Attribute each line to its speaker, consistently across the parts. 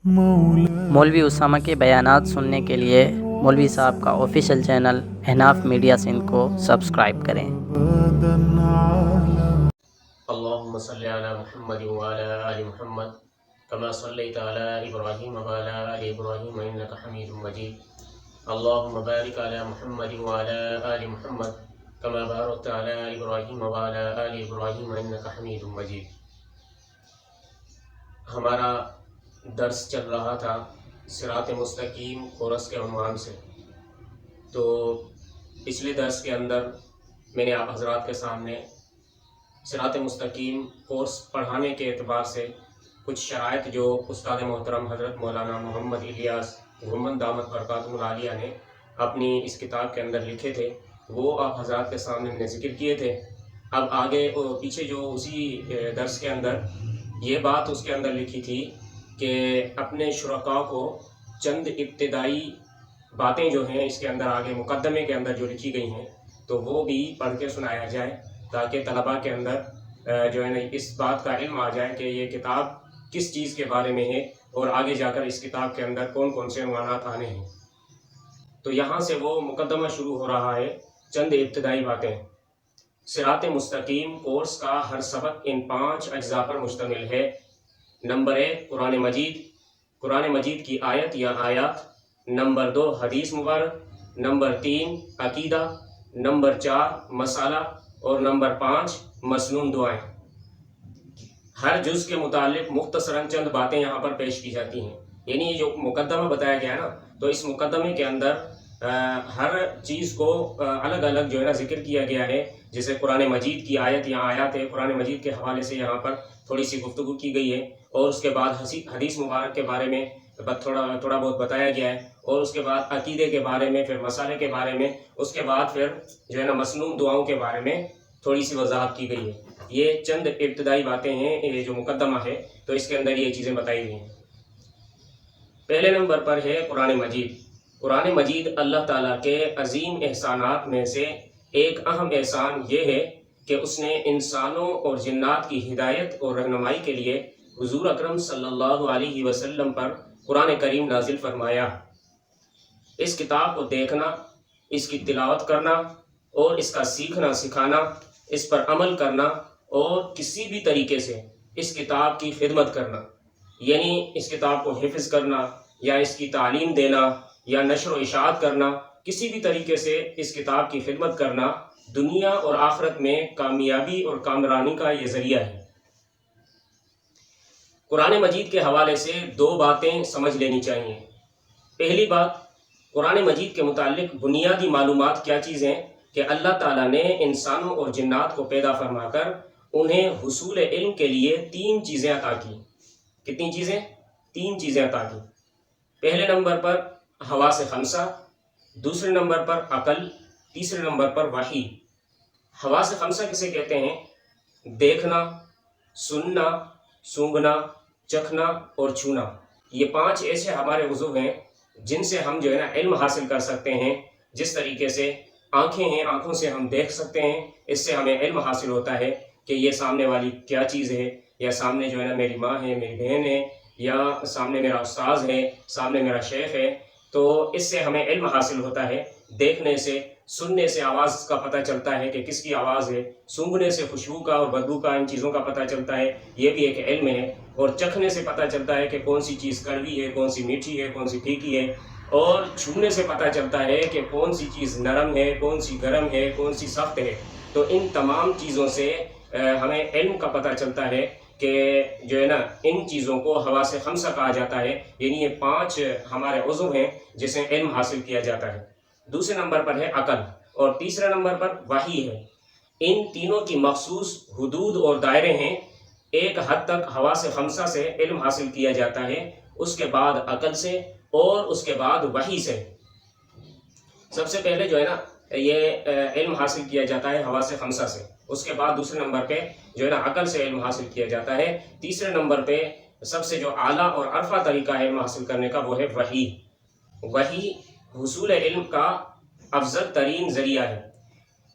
Speaker 1: مولوی اسامہ کے بیانات سننے کے لیے مولوی صاحب کا آفیشیل چینل احناف میڈیا سندھ کو سبسکرائب کریں۔
Speaker 2: اللهم صل على محمد وعلى آل محمد كما صليت على إبراهيم وعلى آل إبراهيم إنك حميد مجيد اللهم بارك على محمد وعلى آل محمد كما باركت على إبراهيم وعلى آل إبراهيم إنك حميد مجيد۔ ہمارا درس چل رہا تھا صراط مستقیم کورس کے عنوان سے۔ تو پچھلے درس کے اندر میں نے آپ حضرات کے سامنے صراط مستقیم کورس پڑھانے کے اعتبار سے کچھ شرائط جو استاد محترم حضرت مولانا محمد الیاس گھمن دامت برکاتہ العالیہ نے اپنی اس کتاب کے اندر لکھے تھے، وہ آپ حضرات کے سامنے میں نے ذکر کیے تھے۔ اب آگے پیچھے جو اسی درس کے اندر یہ بات اس کے اندر لکھی تھی کہ اپنے شرکاء کو چند ابتدائی باتیں جو ہیں اس کے اندر آگے مقدمے کے اندر جو لکھی گئی ہیں تو وہ بھی پڑھ کے سنایا جائے، تاکہ طلباء کے اندر جو ہے نا اس بات کا علم آ جائے کہ یہ کتاب کس چیز کے بارے میں ہے اور آگے جا کر اس کتاب کے اندر کون کون سے عنوانات آنے ہیں۔ تو یہاں سے وہ مقدمہ شروع ہو رہا ہے، چند ابتدائی باتیں۔ صراط مستقیم کورس کا ہر سبق ان 5 اجزاء پر مشتمل ہے۔ نمبر 1 قرآن مجید، قرآن مجید کی آیت یا آیات۔ نمبر 2 حدیث مبارک۔ نمبر 3 عقیدہ۔ نمبر 4 مسالہ، اور نمبر 5 مسنون دعائیں۔ ہر جز کے متعلق مختصراً چند باتیں یہاں پر پیش کی جاتی ہیں، یعنی یہ جو مقدمہ بتایا گیا ہے نا، تو اس مقدمے کے اندر ہر چیز کو الگ الگ جو ہے نا ذکر کیا گیا ہے۔ جیسے قرآن مجید کی آیت یا آیات ہے، قرآن مجید کے حوالے سے یہاں پر تھوڑی سی گفتگو کی گئی ہے، اور اس کے بعد حدیث مبارک کے بارے میں تھوڑا بہت بتایا گیا ہے، اور اس کے بعد عقیدے کے بارے میں، پھر مسالے کے بارے میں، اس کے بعد پھر جو ہے نا مسنون دعاؤں کے بارے میں تھوڑی سی وضاحت کی گئی ہے۔ یہ چند ابتدائی باتیں ہیں، یہ جو مقدمہ ہے تو اس کے اندر یہ چیزیں بتائی گئی ہیں۔ پہلے نمبر پر ہے قرآن مجید۔ قرآن مجید اللہ تعالیٰ کے عظیم احسانات میں سے ایک اہم احسان یہ ہے کہ اس نے انسانوں اور جنات کی ہدایت اور رہنمائی کے لیے حضور اکرم صلی اللہ علیہ وسلم پر قرآن کریم نازل فرمایا۔ اس کتاب کو دیکھنا، اس کی تلاوت کرنا اور اس کا سیکھنا سکھانا، اس پر عمل کرنا اور کسی بھی طریقے سے اس کتاب کی خدمت کرنا، یعنی اس کتاب کو حفظ کرنا یا اس کی تعلیم دینا یا نشر و اشاعت کرنا، کسی بھی طریقے سے اس کتاب کی خدمت کرنا دنیا اور آخرت میں کامیابی اور کامرانی کا یہ ذریعہ ہے۔ قرآن مجید کے حوالے سے 2 باتیں سمجھ لینی چاہیے۔ پہلی بات، قرآن مجید کے متعلق بنیادی معلومات کیا چیزیں ہیں کہ اللہ تعالیٰ نے انسانوں اور جنات کو پیدا فرما کر انہیں حصول علم کے لیے 3 چیزیں عطا کی۔ کتنی چیزیں؟ 3 چیزیں عطا کی۔ پہلے نمبر پر حواس خمسہ، دوسرے نمبر پر عقل، تیسرے نمبر پر وحی۔ حواس خمسہ کسے کہتے ہیں؟ دیکھنا، سننا، سونگھنا، چکھنا اور چھونا۔ یہ 5 ایسے ہمارے عضو ہیں جن سے ہم جو ہے نا علم حاصل کر سکتے ہیں۔ جس طریقے سے آنکھیں ہیں، آنکھوں سے ہم دیکھ سکتے ہیں، اس سے ہمیں علم حاصل ہوتا ہے کہ یہ سامنے والی کیا چیز ہے، یا سامنے جو ہے نا میری ماں ہے، میری بہن ہے، یا سامنے میرا استاذ ہے، سامنے میرا شیخ ہے۔ تو اس سے ہمیں علم حاصل ہوتا ہے۔ دیکھنے سے، سننے سے آواز کا پتہ چلتا ہے کہ کس کی آواز ہے، سونگھنے سے خوشبو کا اور بدبو کا، ان چیزوں کا پتہ چلتا ہے، یہ بھی ایک علم ہے۔ اور چکھنے سے پتہ چلتا ہے کہ کون سی چیز کڑوی ہے، کون سی میٹھی ہے، کون سی پھیکی ہے۔ اور چھونے سے پتہ چلتا ہے کہ کون سی چیز نرم ہے، کون سی گرم ہے، کون سی سخت ہے۔ تو ان تمام چیزوں سے ہمیں علم کا پتہ چلتا ہے کہ جو ہے نا ان چیزوں کو حواس خمسہ کہا جاتا ہے، یعنی یہ 5 ہمارے عضو ہیں جس سے علم حاصل کیا جاتا ہے۔ دوسرے نمبر پر ہے عقل، اور تیسرے نمبر پر وحی ہے۔ ان تینوں کی مخصوص حدود اور دائرے ہیں۔ ایک حد تک حواس خمسہ سے علم حاصل کیا جاتا ہے، اس کے بعد عقل سے، اور اس کے بعد وحی سے۔ سب سے پہلے جو ہے نا یہ علم حاصل کیا جاتا ہے حواس خمسہ سے، اس کے بعد دوسرے نمبر پہ جو ہے نا عقل سے علم حاصل کیا جاتا ہے، تیسرے نمبر پہ سب سے جو اعلیٰ اور عرفہ طریقہ ہے علم حاصل کرنے کا وہ ہے وحی۔ وحی حصول علم کا افضل ترین ذریعہ ہے،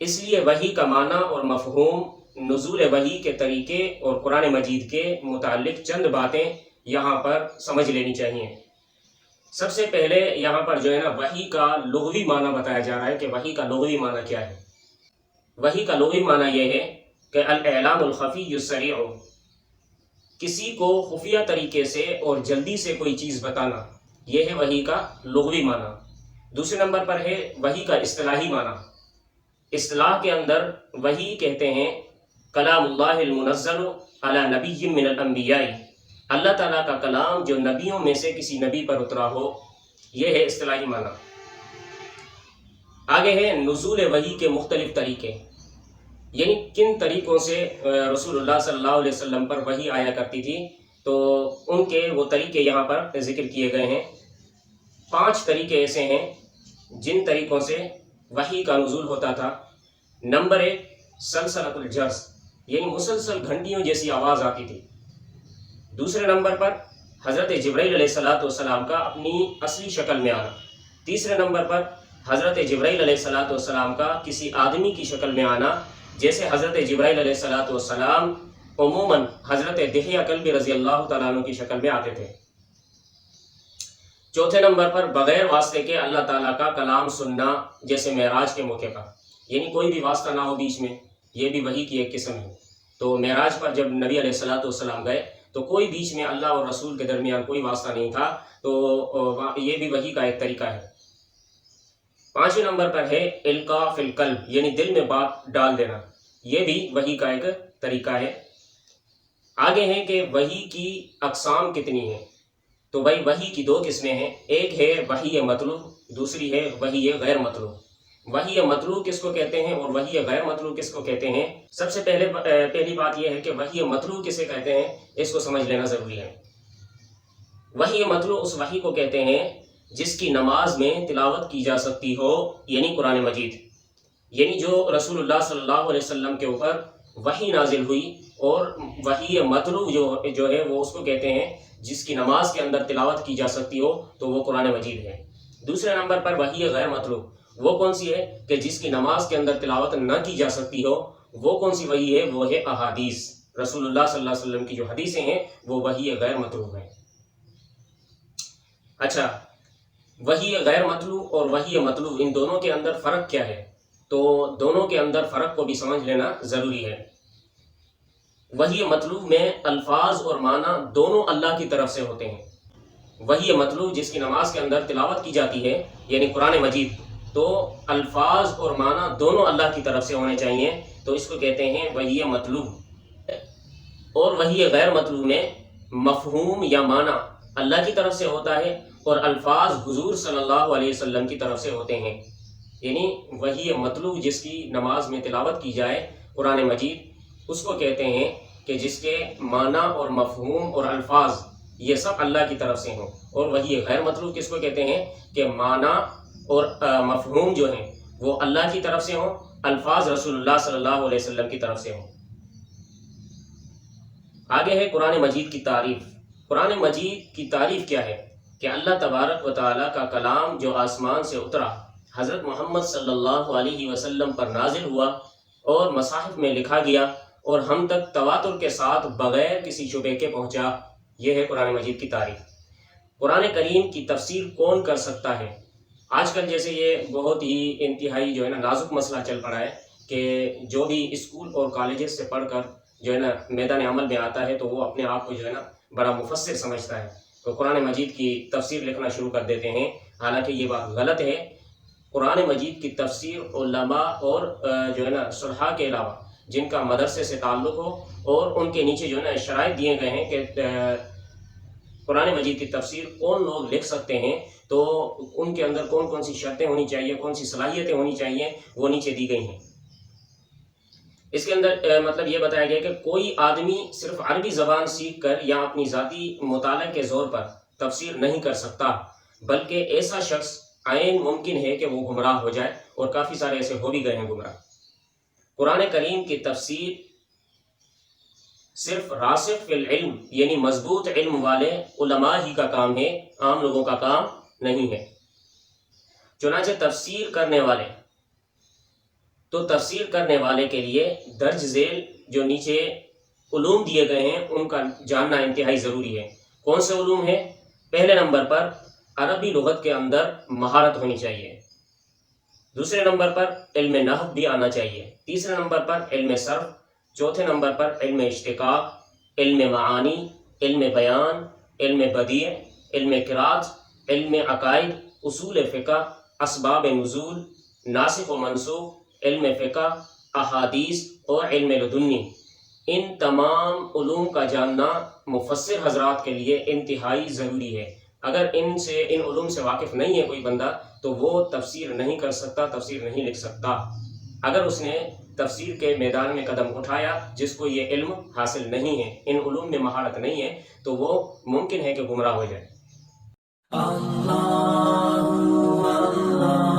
Speaker 2: اس لیے وحی کا معنی اور مفہوم، نزول وحی کے طریقے اور قرآن مجید کے متعلق چند باتیں یہاں پر سمجھ لینی چاہیے۔ سب سے پہلے یہاں پر جو ہے نا وحی کا لغوی معنی بتایا جا رہا ہے کہ وحی کا لغوی معنی کیا ہے۔ وحی کا لغوی معنی یہ ہے کہ الاعلام الخفی السریع، کسی کو خفیہ طریقے سے اور جلدی سے کوئی چیز بتانا، یہ ہے وحی کا لغوی معنی۔ دوسرے نمبر پر ہے وحی کا اصطلاحی معنی۔ اصطلاح کے اندر وحی کہتے ہیں کلام اللہ المنزل علی نبی من الانبیاء، اللہ تعالیٰ کا کلام جو نبیوں میں سے کسی نبی پر اترا ہو، یہ ہے اصطلاحی معنی۔ آگے ہے نزول وحی کے مختلف طریقے، یعنی کن طریقوں سے رسول اللہ صلی اللہ علیہ وسلم پر وحی آیا کرتی تھی، تو ان کے وہ طریقے یہاں پر ذکر کیے گئے ہیں۔ 5 طریقے ایسے ہیں جن طریقوں سے وحی کا نزول ہوتا تھا۔ نمبر 1 سلسلۃ الجرس، یعنی مسلسل گھنٹیوں جیسی آواز آتی تھی۔ دوسرے نمبر پر حضرت جبرائیل علیہ السلام کا اپنی اصلی شکل میں آنا۔ تیسرے نمبر پر حضرت جبرائیل علیہ السلام کا کسی آدمی کی شکل میں آنا، جیسے حضرت جبرائیل علیہ السلام عموماً حضرت دحیہ کلبی رضی اللہ تعالیٰ عنہ کی شکل میں آتے تھے۔ چوتھے نمبر پر بغیر واسطے کے اللہ تعالیٰ کا کلام سننا، جیسے معراج کے موقع پر، یعنی کوئی بھی واسطہ نہ ہو بیچ میں، یہ بھی وحی کی ایک قسم ہے۔ تو معراج پر جب نبی علیہ السلام گئے تو کوئی بیچ میں اللہ اور رسول کے درمیان کوئی واسطہ نہیں تھا، تو یہ بھی وحی کا ایک طریقہ ہے۔ 5ویں نمبر پر ہے القاء فی القلب، یعنی دل میں بات ڈال دینا، یہ بھی وحی کا ایک طریقہ ہے۔ آگے ہے کہ وحی کی اقسام کتنی ہیں، تو بھائی وحی کی 2 قسمیں ہیں، ایک ہے وحی مطلوع، دوسری ہے وحی غیر مطلوع۔ وحی مطلوع کس کو کہتے ہیں اور وحی غیر مطلوع کس کو کہتے ہیں؟ سب سے پہلی بات یہ ہے کہ وحی مطلوع کسے کہتے ہیں، اس کو سمجھ لینا ضروری ہے۔ وحی مطلوع اس وحی کو کہتے ہیں جس کی نماز میں تلاوت کی جا سکتی ہو، یعنی قرآن مجید، یعنی جو رسول اللہ صلی اللہ علیہ وسلم کے اوپر وحی نازل ہوئی، اور وحی مطلوع جو ہے وہ اس کو کہتے ہیں جس کی نماز کے اندر تلاوت کی جا سکتی ہو، تو وہ قرآن مجید ہے۔ دوسرے نمبر پر وحی غیر مطلوع، وہ کون سی ہے کہ جس کی نماز کے اندر تلاوت نہ کی جا سکتی ہو، وہ کون سی وحی ہے؟ وہ ہے احادیث، رسول اللہ صلی اللہ علیہ وسلم کی جو حدیثیں ہیں وہ وحی غیر مطلوع ہیں۔ اچھا، وحی غیر مطلوع اور وحی مطلوع، ان دونوں کے اندر فرق کیا ہے؟ تو دونوں کے اندر فرق کو بھی سمجھ لینا ضروری ہے۔ وحی مطلوع میں الفاظ اور معنی دونوں اللہ کی طرف سے ہوتے ہیں۔ وحی مطلوع جس کی نماز کے اندر تلاوت کی جاتی ہے، یعنی قرآن مجید، تو الفاظ اور معنی دونوں اللہ کی طرف سے ہونے چاہیے، تو اس کو کہتے ہیں وحی مطلوع۔ اور وحی غیر مطلوع میں مفہوم یا معنی اللہ کی طرف سے ہوتا ہے اور الفاظ حضور صلی اللہ علیہ وسلم کی طرف سے ہوتے ہیں۔ یعنی وحی مطلوع جس کی نماز میں تلاوت کی جائے قرآن مجید، اس کو کہتے ہیں کہ جس کے معنی اور مفہوم اور الفاظ یہ سب اللہ کی طرف سے ہوں۔ اور وحی غیر مطلوع کس کو کہتے ہیں کہ معنی اور مفہوم جو ہیں وہ اللہ کی طرف سے ہوں، الفاظ رسول اللہ صلی اللہ علیہ وسلم کی طرف سے ہوں۔ آگے ہے قرآن مجید کی تعریف۔ قرآن مجید کی تعریف کیا ہے؟ کہ اللہ تبارک و تعالیٰ کا کلام جو آسمان سے اترا، حضرت محمد صلی اللہ علیہ وسلم پر نازل ہوا اور مصاحف میں لکھا گیا اور ہم تک تواتر کے ساتھ بغیر کسی شبے کے پہنچا، یہ ہے قرآن مجید کی تعریف۔ قرآن کریم کی تفسیر کون کر سکتا ہے؟ آج کل جیسے یہ بہت ہی انتہائی جو ہے نا نازک مسئلہ چل پڑا ہے کہ جو بھی اسکول اور کالجز سے پڑھ کر جو ہے نا میدان عمل میں آتا ہے تو وہ اپنے آپ کو جو ہے نا بڑا مفسر سمجھتا ہے، تو قرآن مجید کی تفسیر لکھنا شروع کر دیتے ہیں، حالانکہ یہ بات غلط ہے۔ قرآن مجید کی تفسیر علماء اور جو ہے نا صلحاء کے علاوہ جن کا مدرسے سے تعلق ہو اور ان کے نیچے جو ہے نا شرائط دیے گئے ہیں کہ قرآن مجید کی تفسیر کون لوگ لکھ سکتے ہیں، تو ان کے اندر کون کون سی شرطیں ہونی چاہیے، کون سی صلاحیتیں ہونی چاہیے، وہ نیچے دی گئی ہیں۔ اس کے اندر مطلب یہ بتایا گیا کہ کوئی آدمی صرف عربی زبان سیکھ کر یا اپنی ذاتی مطالعے کے زور پر تفسیر نہیں کر سکتا، بلکہ ایسا شخص عین ممکن ہے کہ وہ گمراہ ہو جائے، اور کافی سارے ایسے ہو بھی گئے ہیں گمراہ۔ قرآن کریم کی تفسیر صرف راسخ فی العلم یعنی مضبوط علم والے علماء ہی کا کام ہے، عام لوگوں کا کام نہیں ہے۔ چنانچہ تفسیر کرنے والے کے لیے درج ذیل جو نیچے علوم دیے گئے ہیں ان کا جاننا انتہائی ضروری ہے۔ کون سے علوم ہیں؟ پہلے نمبر پر عربی لغت کے اندر مہارت ہونی چاہیے، دوسرے نمبر پر علم نحو بھی آنا چاہیے، تیسرے نمبر پر علم صرف، چوتھے نمبر پر علم اشتقاق، علم معانی، علم بیان، علم بدیع، علم قراءت، علم عقائد، اصول فقہ، اسباب نزول، ناسخ و منسوخ، علم فقہ، احادیث اور علم لدنی۔ ان تمام علوم کا جاننا مفسر حضرات کے لیے انتہائی ضروری ہے۔ اگر ان علوم سے واقف نہیں ہے کوئی بندہ تو وہ تفسیر نہیں کر سکتا، تفسیر نہیں لکھ سکتا۔ اگر اس نے تفسیر کے میدان میں قدم اٹھایا جس کو یہ علم حاصل نہیں ہے، ان علوم میں مہارت نہیں ہے، تو وہ ممکن ہے کہ گمراہ ہو جائے۔ اللہ اللہ